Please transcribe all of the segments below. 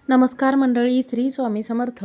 नमस्कार मंडळी, श्री स्वामी समर्थ.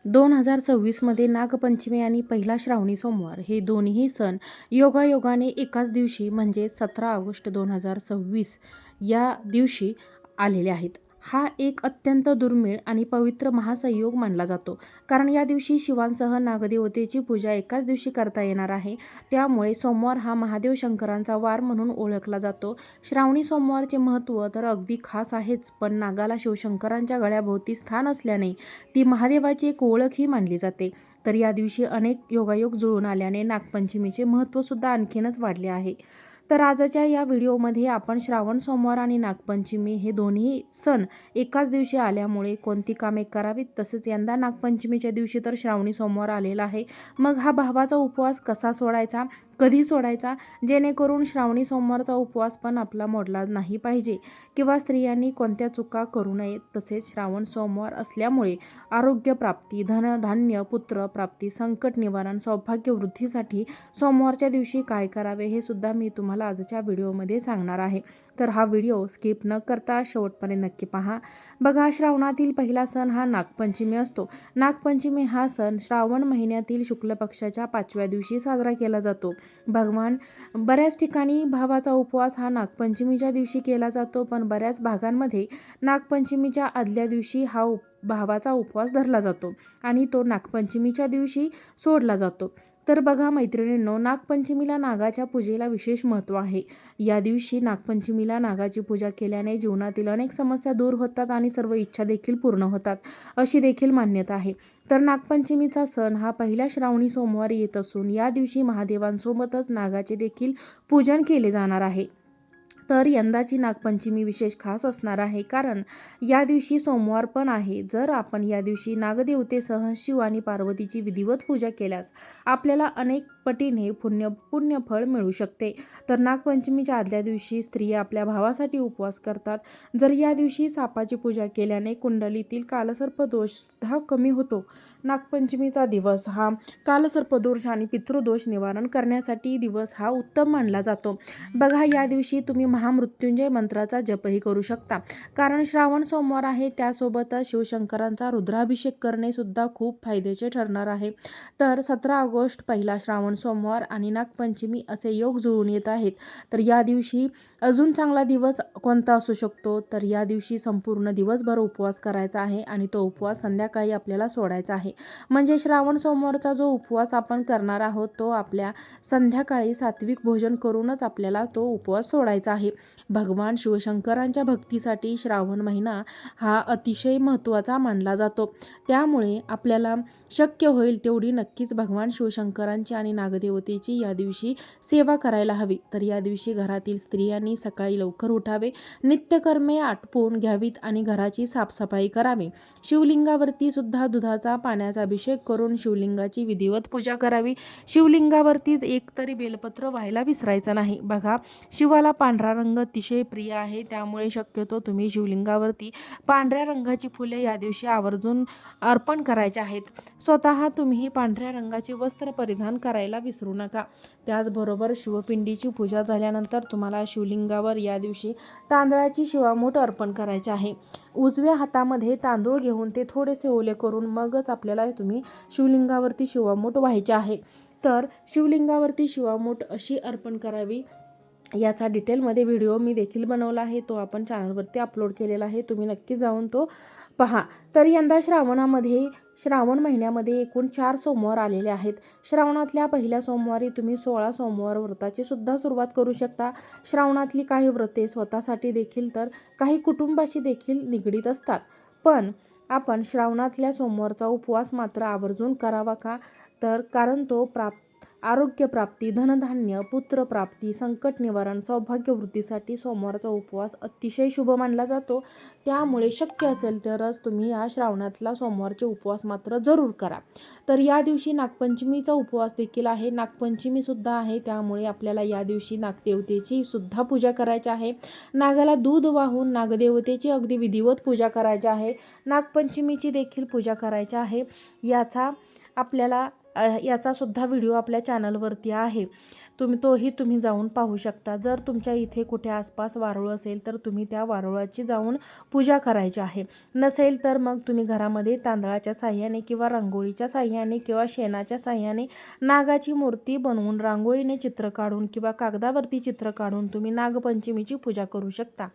2026मध्ये नागपंचमी आणि पहिला श्रावणी सोमवार हे दोन्ही सण योगायोगाने एकाच दिवशी म्हणजे 17 ऑगस्ट 2026 या दिवशी आलेले आहेत. हा एक अत्यंत दुर्मिळ आणि पवित्र महासंयोग मानला जातो, कारण या दिवशी शिवांसह नागदेवतेची पूजा एकाच दिवशी करता येणार आहे. त्यामुळे सोमवार हा महादेव शंकरांचा वार म्हणून ओळखला जातो. श्रावणी सोमवारचे महत्त्व तर अगदी खास आहेच, पण नागाला शिवशंकरांच्या गळ्याभोवती स्थान असल्याने ती महादेवाची एक ओळखही मानली जाते. तर या दिवशी अनेक योगायोग जुळून आल्याने नागपंचमीचे महत्त्वसुद्धा आणखीनच वाढले आहे. तर आजच्या या व्हिडिओमध्ये आपण श्रावण सोमवार आणि नागपंचमी हे दोन्ही सण एकाच दिवशी आल्यामुळे कोणती कामे करावीत, तसेच यंदा नागपंचमीच्या दिवशी तर श्रावणी सोमवार आलेला आहे. मग हा भावाचा उपवास कसा सोडायचा, कधी सोडायचा, जेणेकरून श्रावणी सोमवारचा उपवास पण आपला मोडला नाही पाहिजे, किंवा स्त्रियांनी कोणत्या चुका करू नयेत. तसेच श्रावण सोमवार असल्यामुळे आरोग्यप्राप्ती, धनधान्य, पुत्रप्राप्ती, संकट निवारण, सौभाग्य वृद्धीसाठी सोमवारच्या दिवशी काय करावे हे सुद्धा मी तुम्हाला आजच्या व्हिडिओमध्ये सांगणार आहे. तर हा व्हिडिओ स्किप न करता शेवटपर्यंत नक्की पहा. बघा, श्रावणातील पहिला सण हा नागपंचमी असतो. नागपंचमी हा सण श्रावण महिन्यातील शुक्ल पक्षाच्या 5व्या दिवशी साजरा केला जातो. बऱ्याच ठिकाणी भावाचा उपवास हा नागपंचमीच्या दिवशी केला जातो, पण बऱ्याच भागांमध्ये नागपंचमीच्या आदल्या दिवशी हा भावाचा उपवास धरला जातो आणि तो नागपंचमीच्या दिवशी सोडला जातो. तर बघा मैत्रिणींनो, नागपंचमीला नागाच्या पूजेला विशेष महत्त्व आहे. या दिवशी नागपंचमीला नागाची पूजा केल्याने जीवनातील अनेक समस्या दूर होतात आणि सर्व इच्छा देखील पूर्ण होतात, अशी देखील मान्यता आहे. तर नागपंचमीचा सण हा पहिल्या श्रावणी सोमवारी येत असून या दिवशी महादेवांसोबतच नागाचे देखील पूजन केले जाणार आहे. तर यंदाची नागपंचमी विशेष खास असणार आहे, कारण या दिवशी सोमवार पण आहे. जर आपण या दिवशी नागदेवतेसह शिव आणि पार्वतीची विधिवत पूजा केल्यास आपल्याला अनेक पटीने पुण्यफळ मिळू शकते. तर नागपंचमीच्या आदल्या दिवशी स्त्रिया आपल्या भावासाठी उपवास करतात. जर या दिवशी सापाची पूजा केल्याने कुंडलीतील कालसर्पदोष सुद्धा कमी होतो. नागपंचमीचा दिवस हा कालसर्पदोष आणि पितृदोष निवारण करण्यासाठी दिवस हा उत्तम मानला जातो. बघा, या दिवशी तुम्ही महामृत्युंजय मंत्राचा जपही करू शकता, कारण श्रावण सोमवार आहे. त्यासोबतच शिवशंकरांचा रुद्राभिषेक करणे सुद्धा खूप फायद्याचे ठरणार आहे. तर 17 ऑगस्ट पहिला श्रावण सोमवार आणि नागपंचमी असे योग जुळून येत आहेत. तर या दिवशी अजून चांगला दिवस कोणता असू शकतो, तर या दिवशी संपूर्ण दिवसभर उपवास करायचा आहे आणि तो उपवास संध्याकाळी आपल्याला सोडायचा आहे. म्हणजे श्रावण सोमवारचा जो उपवास आपण करणार आहोत तो आपल्या संध्याकाळी सात्विक भोजन करूनच आपल्याला तो उपवास सोडायचा आहे. भगवान शिवशंकरांच्या भक्तीसाठी श्रावण महिना हा अतिशय महत्त्वाचा मानला जातो. त्यामुळे आपल्याला शक्य होईल तेवढी नक्कीच भगवान शिवशंकरांची आणि नागदेवतेची या दिवशी सेवा करायला हवी. तर या दिवशी घरातील स्त्रियांनी सकाळी लवकर उठावे, नित्यकर्मे आटपून घ्यावीत आणि घराची साफसफाई करावी. शिवलिंगावरती सुद्धा दुधाचा पाण्याचा अभिषेक करून शिवलिंगाची विधिवत पूजा करावी. शिवलिंगावरती एक तरी बेलपत्र व्हायला विसरायचं नाही. बघा, शिवाला पांढरा रंग अतिशय प्रिय आहे, त्यामुळे शक्यतो तुम्ही शिवलिंगावरती पांढऱ्या रंगाची फुले या दिवशी आवर्जून अर्पण करायचे आहेत. स्वतः तुम्ही पांढऱ्या रंगाचे वस्त्र परिधान करायला विसरू नका. त्याचबरोबर शिवपिंडीची पूजा झाल्यानंतर तुम्हाला शिवलिंगावर या दिवशी तांदळाची शिवामूठ अर्पण करायची आहे. उजव्या हातामध्ये तांदूळ घेऊन ते थोडेसे ओले करून मगच आपल्याला तुम्ही शिवलिंगावरती शिवामूठ व्हायचे आहे. तर शिवलिंगावरती शिवामूठ अशी अर्पण करावी, याचा डिटेलमध्ये व्हिडिओ मी देखील बनवला आहे. तो आपण चॅनलवरती अपलोड केलेला आहे, तुम्ही नक्की जाऊन तो पहा. तर यंदा श्रावण महिन्यामध्ये एकूण 4 सोमवार आलेले आहेत. श्रावणातल्या पहिल्या सोमवारी तुम्ही 16 सोमवार व्रताची सुद्धा सुरुवात करू शकता. श्रावणातली काही व्रते स्वतःसाठी देखील तर काही कुटुंबाशी देखील निगडीत असतात, पण आपण श्रावणातल्या सोमवारचा उपवास मात्र आवर्जून करावा का, तर कारण तो आरोग्यप्राप्ती, धनधान्य, पुत्रप्राप्ती, संकट निवारण, सौभाग्य वृद्धीसाठी सोमवारचा उपवास अतिशय शुभ मानला जातो. त्यामुळे शक्य असेल तरच तुम्ही या श्रावणातला सोमवारचे उपवास मात्र जरूर करा. तर या दिवशी नागपंचमीचा उपवास देखील आहे, नागपंचमीसुद्धा आहे. त्यामुळे आपल्याला या दिवशी नागदेवतेची सुद्धा पूजा करायची आहे. नागाला दूध वाहून नागदेवतेची अगदी विधिवत पूजा करायची आहे. नागपंचमीची देखील पूजा करायची आहे. याचा सुद्धा व्हिडिओ आपल्या चॅनलवरती आहे. तुम्ही जाऊन पाहू शकता। जर तुमच्या इथे कुठे आसपास वारुळ असेल तर तुम्ही त्या वारुळाची जाऊन पूजा करायची आहे. नसेल तर मग तुम्ही घरामध्ये तांदळाच्या साह्याने किंवा रांगोळीच्या साह्याने किंवा शेणाच्या साह्याने नागाची मूर्ती बनवून रांगोळीने चित्र काढून किंवा कागदावरती चित्र काढून तुम्ही नागपंचमीची पूजा करू शकता।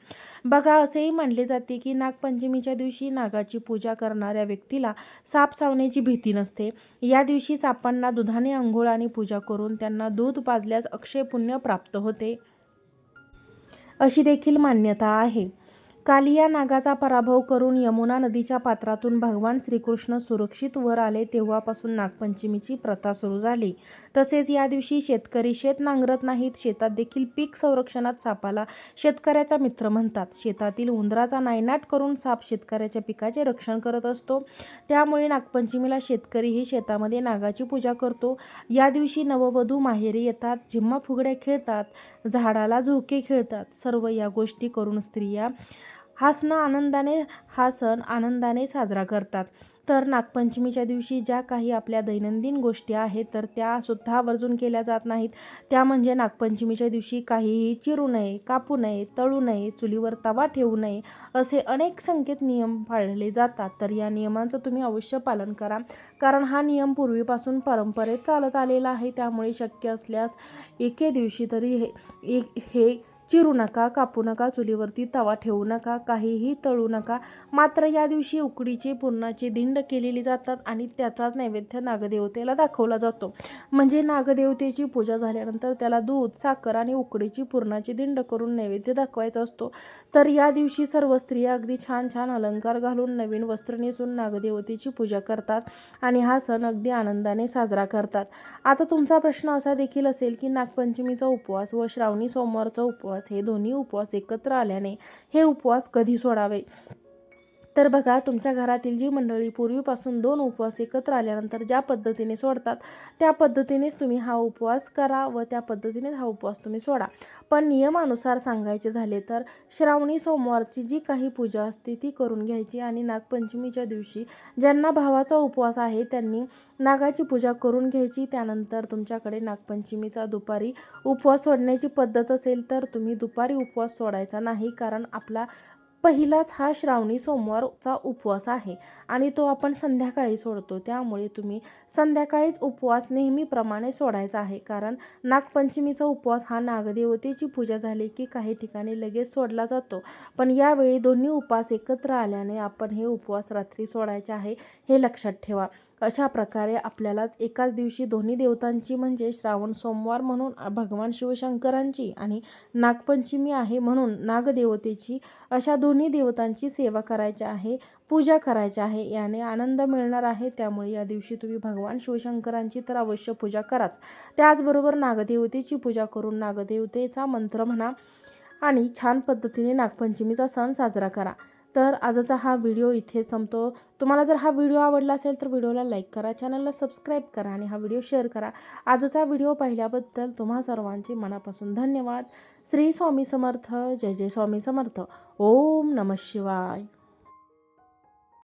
बघा, असेही मानले जाते की नागपंचमीच्या दिवशी नागाची पूजा करणाऱ्या व्यक्तीला साप चावण्याची भीती नसते। या दिवशी सापांना दुधाने अंघोळ आणि पूजा करून त्यांना दूध पाजल्यास अक्षय पुण्य प्राप्त होते, अशी देखील मान्यता आहे। कालिया नागाचा पराभव करून यमुना नदीच्या पात्रातून भगवान श्रीकृष्ण सुरक्षित वर आले तेव्हापासून नागपंचमीची प्रथा सुरू झाली। तसेच या दिवशी शेतकरी शेत नांगरत नाहीत। शेतात देखील पीक संरक्षणात सापाला शेतकऱ्याचा मित्र म्हणतात। शेतातील उंदराचा नायनाट करून साप शेतकऱ्याच्या पिकाचे रक्षण करत असतो। त्यामुळे नागपंचमीला शेतकरीही शेतामध्ये नागाची पूजा करतो। या दिवशी नववधू माहेरी येतात, झिम्मा फुगड्या खेळतात, झाडाला झोके खेळतात। सर्व या गोष्टी करून स्त्रिया हा सण आनंदाने साजरा करतात। तर नागपंचमीच्या दिवशी ज्या काही आपल्या दैनंदिन गोष्टी आहेत तर त्या सुद्धा आवर्जून केल्या जात नाहीत। त्या म्हणजे नागपंचमीच्या दिवशी काहीही चिरू नये, कापू नये, तळू नये, चुलीवर तवा ठेवू नये, असे अनेक संकेत नियम पाळले जातात। तर या नियमांचं तुम्ही अवश्य पालन करा, कारण हा नियम पूर्वीपासून परंपरेत चालत आलेला आहे। त्यामुळे शक्य असल्यास एके दिवशी तरी हे चिरू नका, कापू नका, चुलीवरती तवा ठेवू नका, काहीही तळू नका। मात्र या दिवशी उकडीचे पुरणाचे दिंड केलेली जातात आणि त्याचाच नैवेद्य नागदेवतेला दाखवला जातो। म्हणजे नागदेवतेची पूजा झाल्यानंतर त्याला दूध, साखर आणि उकडीची पुरणाची दिंड करून नैवेद्य दाखवायचा असतो। तर या दिवशी सर्व स्त्रिया अगदी छान छान अलंकार घालून नवीन वस्त्र नेसून नागदेवतेची पूजा करतात आणि हा सण अगदी आनंदाने साजरा करतात। आता तुमचा प्रश्न असा देखील असेल की नागपंचमीचा उपवास व श्रावणी सोमवारचा उपवास हे दोन्ही उपवास एकत्र आल्याने हे उपवास कधी सोडावे? तर बघा, तुमच्या घरातील जी मंडळी पूर्वीपासून 2 उपवास एकत्र आल्यानंतर ज्या पद्धतीने सोडतात त्या पद्धतीनेच तुम्ही हा उपवास करा व त्या पद्धतीनेच हा उपवास तुम्ही सोडा। पण नियमानुसार सांगायचे झाले तर श्रावणी सोमवारची जी काही पूजा असते ती करून घ्यायची आणि नागपंचमीच्या दिवशी ज्यांना भावाचा उपवास आहे त्यांनी नागाची पूजा करून घ्यायची। त्यानंतर तुमच्याकडे नागपंचमीचा दुपारी उपवास सोडण्याची पद्धत असेल तर तुम्ही दुपारी उपवास सोडायचा नाही, कारण आपला पहिलाच हा श्रावणी सोमवारचा उपवास आहे आणि तो आपण संध्याकाळी सोडतो। त्यामुळे तुम्ही संध्याकाळीच उपवास नेहमीप्रमाणे सोडायचा आहे, कारण नागपंचमीचा उपवास हा नागदेवतेची पूजा झाली की काही ठिकाणी लगेच सोडला जातो। पण यावेळी दोन्ही उपवास एकत्र आल्याने आपण हे उपवास रात्री सोडायचे आहे, हे लक्षात ठेवा। अशा प्रकारे आपल्यालाच एकाच दिवशी दोन्ही देवतांची म्हणजे श्रावण सोमवार म्हणून भगवान शिवशंकरांची आणि नागपंचमी आहे म्हणून नागदेवतेची, अशा दोन्ही देवतांची सेवा करायची आहे, पूजा करायची आहे। याने आनंद मिळणार आहे। त्यामुळे या दिवशी तुम्ही भगवान शिवशंकरांची तर अवश्य पूजा कराच। त्याचबरोबर नागदेवतेची पूजा करून नागदेवतेचा मंत्र म्हणा आणि छान पद्धतीने नागपंचमीचा सण साजरा करा। तर आजचा हा व्हिडिओ इथे संपतो। तुम्हाला जर हा व्हिडिओ आवडला असेल तर व्हिडिओला लाईक करा, चॅनलला सबस्क्राईब करा आणि हा व्हिडिओ शेअर करा। आजचा व्हिडिओ पाहिल्याबद्दल तुम्हा सर्वांचे मनापासून धन्यवाद। श्री स्वामी समर्थ। जय जय स्वामी समर्थ। ओम नमः शिवाय।